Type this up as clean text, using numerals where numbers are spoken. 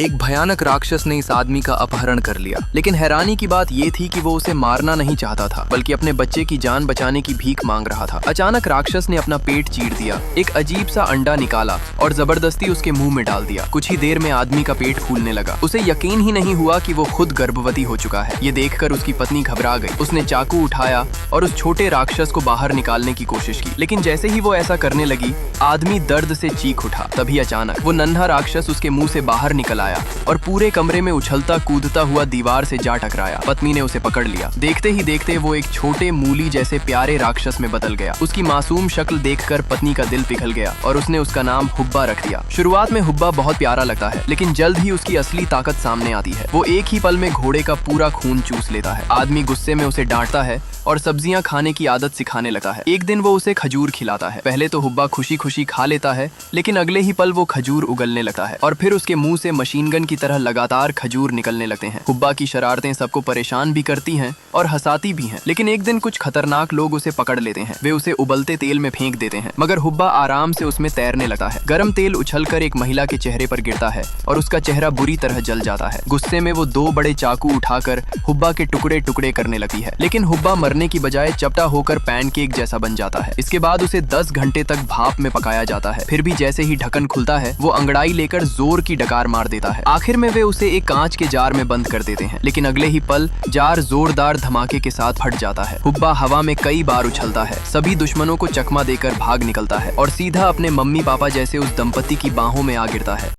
एक भयानक राक्षस ने इस आदमी का अपहरण कर लिया। लेकिन हैरानी की बात ये थी कि वो उसे मारना नहीं चाहता था, बल्कि अपने बच्चे की जान बचाने की भीख मांग रहा था। अचानक राक्षस ने अपना पेट चीर दिया, एक अजीब सा अंडा निकाला और जबरदस्ती उसके मुंह में डाल दिया। कुछ ही देर में आदमी का पेट फूलने लगा। उसे यकीन ही नहीं हुआ कि वो खुद गर्भवती हो चुका है। ये देखकर उसकी पत्नी घबरा गई। उसने चाकू उठाया और उस छोटे राक्षस को बाहर निकालने की कोशिश की, लेकिन जैसे ही वो ऐसा करने लगी, आदमी दर्द से चीख उठा। तभी अचानक वो नन्हा राक्षस उसके मुंह से बाहर निकल आया और पूरे कमरे में उछलता कूदता हुआ दीवार से जा टकराया। पत्नी ने उसे पकड़ लिया। देखते ही देखते वो एक छोटे मूली जैसे प्यारे राक्षस में बदल गया। उसकी मासूम शक्ल देखकर पत्नी का दिल पिघल गया और उसने उसका नाम हुब्बा रख दिया। शुरुआत में हुब्बा बहुत प्यारा लगता है, लेकिन जल्द ही उसकी असली ताकत सामने आती है। वो एक ही पल में घोड़े का पूरा खून चूस लेता है। आदमी गुस्से में उसे डांटता है और सब्जियां खाने की आदत सिखाने लगता है। एक दिन वो उसे खजूर खिलाता है। पहले तो हुब्बा खुशी खुशी खा लेता है, लेकिन अगले ही पल वो खजूर उगलने लगता है और फिर उसके मुंह से मशीन गन की तरह लगातार खजूर निकलने लगते हैं। हुब्बा की शरारतें सबको परेशान भी करती हैं और हंसाती भी हैं। लेकिन एक दिन कुछ खतरनाक लोग उसे पकड़ लेते हैं। वे उसे उबलते तेल में फेंक देते हैं, मगर हुब्बा आराम से उसमें तैरने लगता है। गर्म तेल उछलकर एक महिला के चेहरे पर गिरता है और उसका चेहरा बुरी तरह जल जाता है। गुस्से में वो 2 बड़े चाकू उठाकर हुब्बा के टुकड़े टुकड़े करने लगती है, लेकिन हुब्बा मरने की बजाय चपटा होकर पैनकेक जैसा बन जाता है। इसके बाद उसे 10 घंटे तक भाप में पकाया जाता है। फिर भी जैसे ही ढक्कन खुलता है, वो अंगड़ाई लेकर जोर की डकार मार देता है। आखिर में वे उसे एक कांच के जार में बंद कर देते हैं, लेकिन अगले ही पल जार जोरदार धमाके के साथ फट जाता है। हुब्बा हवा में कई बार उछलता है, सभी दुश्मनों को चकमा देकर भाग निकलता है और सीधा अपने मम्मी पापा जैसे उस दंपति की बाहों में आ गिरता है।